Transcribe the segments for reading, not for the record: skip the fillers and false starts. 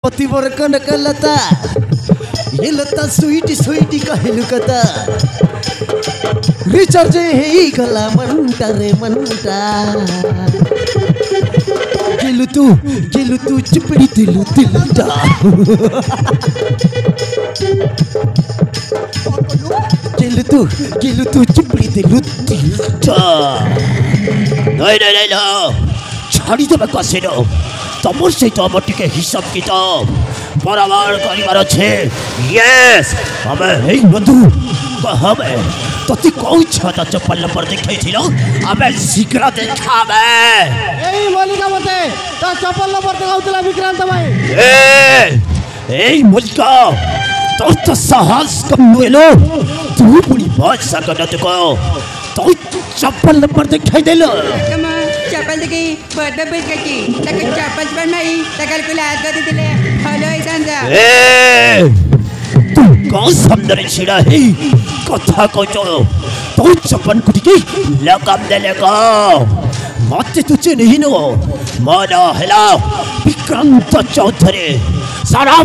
पतिवर कनक लता ये लता स्वीटी स्वीटी कहलु कता रिचार्ज हे गला मंटा रे मंटा गेलु तू चिपड़ी दिलु दिलटा गेलु तू चिपड़ी दिलु दिलटा नहीं छाड़ी देबे कसेनो तमर सहित आम टिके हिसाब किताब बराबर कर यस हमें बंधु हमें तोती कौन छाता चप्पल नंबर दिखाई थी हमें शीघ्र देखा ए मलिका मते तो चप्पल नंबर दिखाउतला विक्रांत भाई ए मलिका तो साहस कम नुएलो तू पूरी बात सकना तो चप्पल नंबर दिखाई देलो चप्पल देखी बर्ड बेच गई तक चप्पल पर नहीं तकल को लाद कर दिले हेलो इसांजा तू कौन समझने छिड़ा है कथा को तो चप्पल कुटी की लगाम दे लेगा मत तुझे नहीं नो माना हेला विक्रांत चौधरी सारा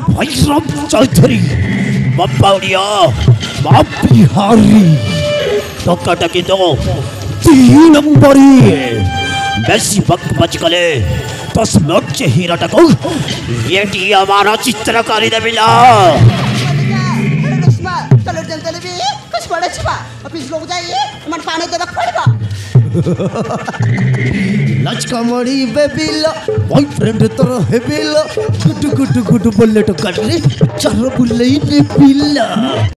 भैरव चौधरी बप्पाउडिया बाप बिहारी तो कटकी तो 3 नंबरी बेसी वक्त बच गले 10 मिनट से हीराटा को ये हमारा चित्रकारी दे मिला चलो जल्दी भी कुछ बड़े छपा ऑफिस लोग जाइए मन पानी दे पड़ेगा लचका मड़ी बेबिलो बॉयफ्रेंड तो हेबिलो गुड बोले तो कर रे चार बुल्ले ने पिला